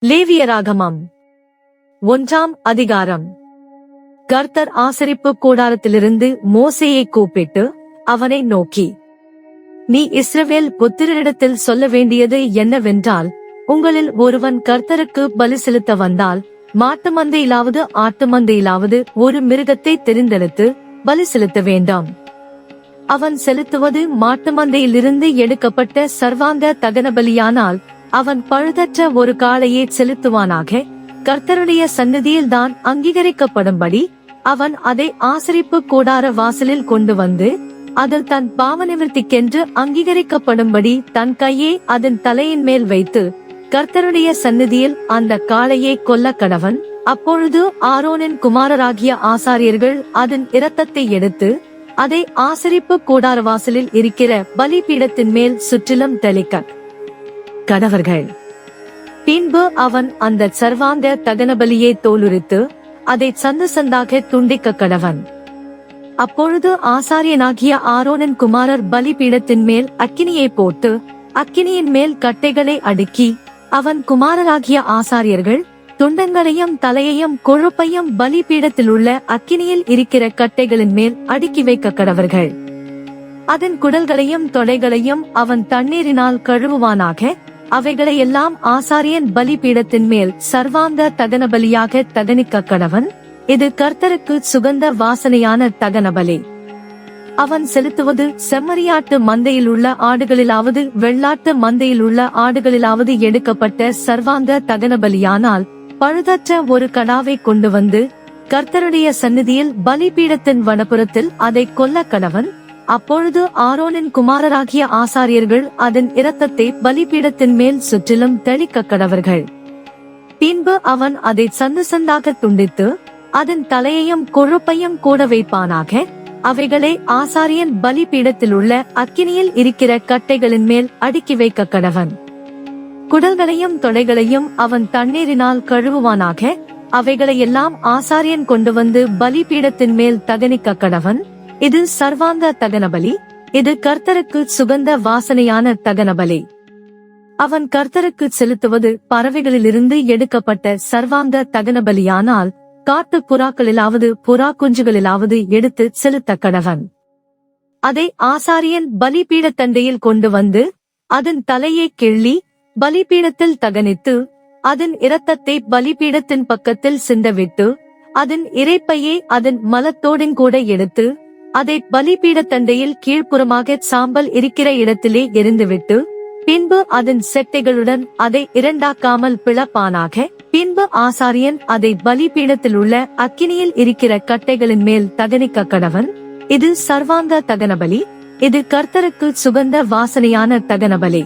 லேவியராகமம் 1ஆம் அதிகாரம். கர்த்தர் ஆசரிப்பு கூடாரத்திலிருந்து மோசேயை கூப்பிட்டு அவனை நோக்கி, நீ இஸ்ரவேல் புத்திரரிடத்தில் சொல்ல வேண்டியது என்னவென்றால், உங்களில் ஒருவன் கர்த்தருக்கு பலி செலுத்த வந்தால், மாட்டு மந்தையிலாவது ஆட்டு மந்தையிலாவது ஒரு மிருகத்தை தெரிந்தெடுத்து பலி செலுத்த வேண்டாம். அவன் செலுத்துவது மாட்டு மந்தையிலிருந்து எடுக்கப்பட்ட சர்வாங்க தகன பலியானால் அவன் பழுதற்ற ஒரு காளையை செலுத்துவானாக. கர்த்தருடைய சந்நிதியில்தான் அங்கீகரிக்கப்படும்படி அவன் அதை ஆசரிப்பு கூடார வாசலில் கொண்டு வந்து, அதில் தன் பாவநிவர்த்திக்கென்று அங்கீகரிக்கப்படும்படி தன் கையை அதன் தலையின் மேல் வைத்து கர்த்தருடைய சந்நிதியில் அந்த காளையை கொல்ல கடவன். அப்பொழுது ஆரோனின் குமாரராகிய ஆசாரியர்கள் அதன் இரத்தத்தை எடுத்து அதை ஆசரிப்பு கூடார வாசலில் இருக்கிற பலிபீடத்தின் மேல் சுற்றிலும் தெளிக்க கடவர்கள். பின்பு அவன் அந்த சர்வாங்க தகன பலியை தோலுரித்து அதை சந்து சந்தாக துண்டிக்க கடவன். அப்பொழுது ஆசாரியனாகிய ஆரோனின் குமாரர் பலிபீடத்தின் மேல் அக்கினியை போட்டு அக்கினியின் மேல் கட்டைகளை அடுக்கி, அவன் குமாரராகிய ஆசாரியர்கள் துண்டங்களையும் தலையையும் கொழுப்பையும் பலிபீடத்தில் உள்ள அக்கினியில் இருக்கிற கட்டைகளின் மேல் அடுக்கி வைக்க கடவர்கள். அதன் குடல்களையும் தொடைகளையும் அவன் தண்ணீரினால் கழுவுவானாக. அவைகளையெல்லாம் ஆசாரியன் பலிபீடத்தின் மேல் சர்வாங்க தகன பலியாக தகனிக்க கடவன். இது கர்த்தருக்கு சுகந்த வாசனையான தகன பலி. அவன் செலுத்துவது செம்மறியாட்டு மந்தையில் உள்ள ஆடுகளிலாவது வெள்ளாட்டு மந்தையில் உள்ள ஆடுகளிலாவது எடுக்கப்பட்ட சர்வாங்க தகன பலியானால், பழுதற்ற ஒரு கடாவை கொண்டு வந்து கர்த்தருடைய சந்நிதியில் பலிபீடத்தின் வடபுறத்தில் அதை கொல்ல கடவன். அப்பொழுது ஆரோனின் குமாரராகிய ஆசாரியர்கள் அதன் இரத்தத்தை பலிபீடத்தின் மேல் சுற்றிலும் தெளிக்க கடவர்கள். பின்பு அவன் அதை சந்து சந்தாக துண்டித்து அதன் தலையையும் கொழுப்பையும் கூட வைப்பானாக. அவைகளை ஆசாரியன் பலிபீடத்தில் உள்ள அக்கினியில் இருக்கிற கட்டைகளின் மேல் அடுக்கி வைக்க கடவன். குடல்களையும் தொடைகளையும் அவன் தண்ணீரினால் கழுவுவானாக. அவைகளையெல்லாம் ஆசாரியன் கொண்டு வந்து பலிபீடத்தின் மேல் தகனிக்க கடவன். இது சர்வாங்க தகன பலி. இது கர்த்தருக்கு சுகந்த வாசனையான தகன பலி. அவன் கர்த்தருக்கு செலுத்துவது பறவைகளிலிருந்து எடுக்கப்பட்ட சர்வாங்க தகன பலியானால், காட்டு புறாக்களிலாவது புறா குஞ்சுகளிலாவது எடுத்து செலுத்த கடவன். அதை ஆசாரியன் பலிபீடத்தண்டையில் கொண்டு வந்து அதன் தலையை கிள்ளி பலிபீடத்தில் தகனித்து, அதன் இரத்தத்தை பலிபீடத்தின் பக்கத்தில் சிந்தவிட்டு, அதன் இரைப்பையை அதன் மலத்தோடும் கூட எடுத்து அதை பலிபீடத்தண்டையில் கீழ்ப்புறமாக சாம்பல் இருக்கிற இடத்திலே எரிந்துவிட்டு, பின்பு அதன் செட்டைகளுடன் அதை இரண்டாக்காமல் பிளப்பானாக. பின்பு ஆசாரியன் அதை பலிபீடத்தில் உள்ள அக்கினியில் இருக்கிற கட்டைகளின் மேல் தகனிக்க கடவன். இது சர்வாங்க தகன பலி. இது கர்த்தருக்கு சுகந்த வாசனையான தகன பலி.